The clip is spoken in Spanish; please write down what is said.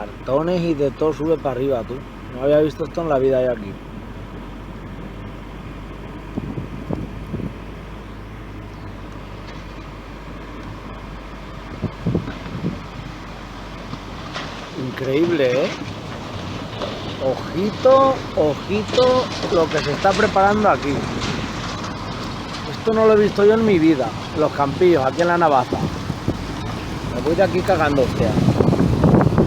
cartones y de todo sube para arriba, tú. No había visto esto en la vida yo aquí. Increíble, ¿eh? Ojito, ojito lo que se está preparando aquí. Esto no lo he visto yo en mi vida. Los campillos, aquí en la Navaza. Me voy de aquí cagando, hostia.